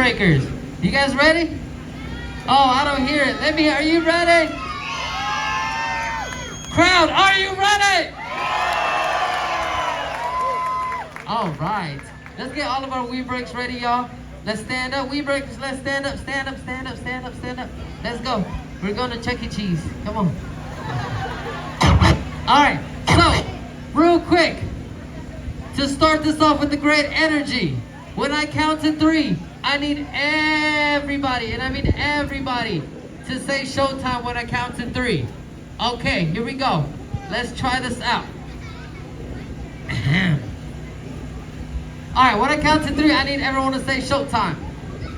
WeeBreakers. You guys ready? Oh, I don't hear it. Let me hear. Are you ready? Crowd, are you ready? All right. Let's get all of our WeeBreaks ready, y'all. Let's stand up. WeeBreakers, let's stand up, stand up, stand up, stand up, stand up. Let's go. We're going to Chuck E. Cheese. Come on. All right. So, real quick, to start this off with the great energy, when I count to 3, I need everybody, and I mean everybody, to say showtime when I count to 3. Okay, here we go. Let's try this out. All right, when I count to 3, I need everyone to say showtime.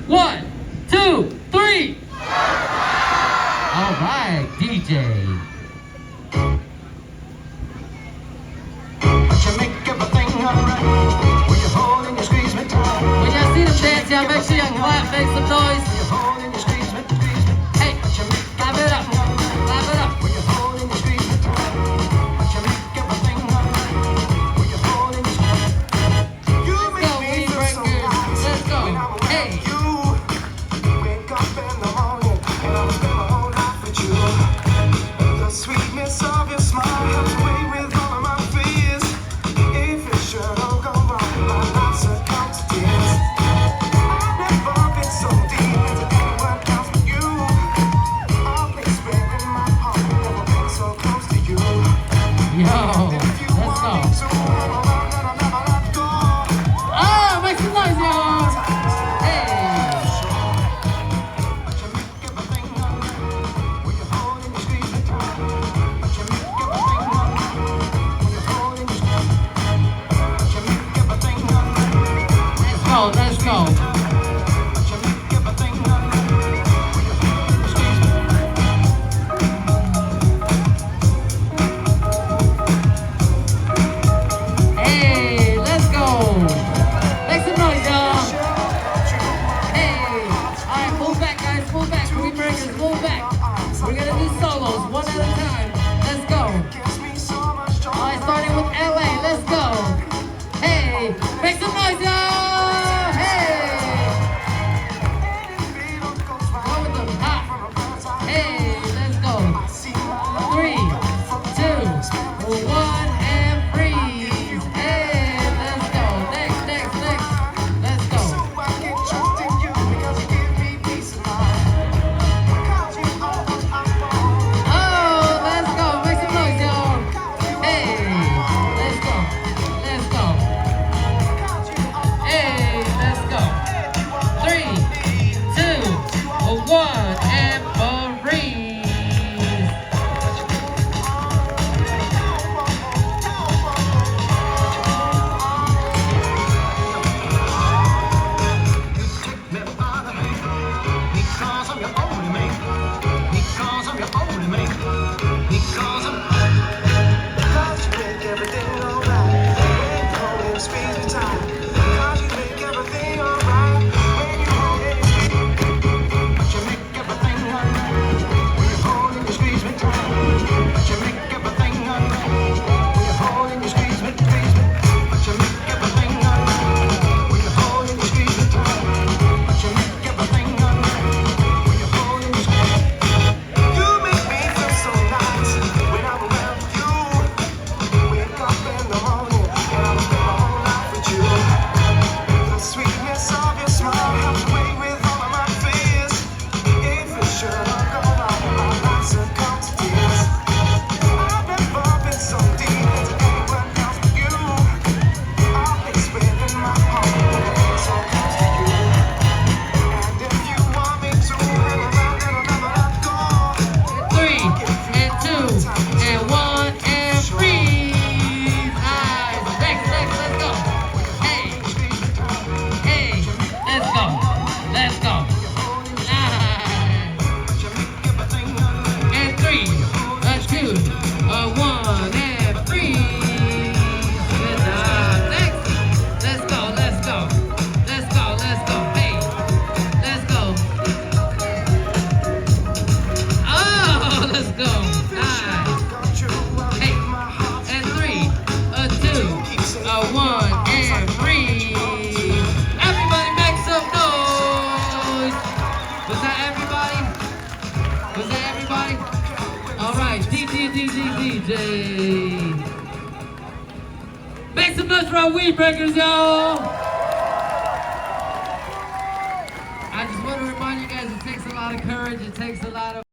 1, 2, 3. All right, DJ. When y'all see them dance, y'all make sure y'all clap, make some noise. Hey, clap it up, clap it up. Let's go, hey. Wake up in the morning and I'll spend my whole life with you. The sweetness of your smile helps away with all of my fears. If it should all go wrong, my life's a count to tears. I've never been so deep. DJ. Make some noise for our WeeBreakers, y'all! I just want to remind you guys, it takes a lot of courage, it takes a lot of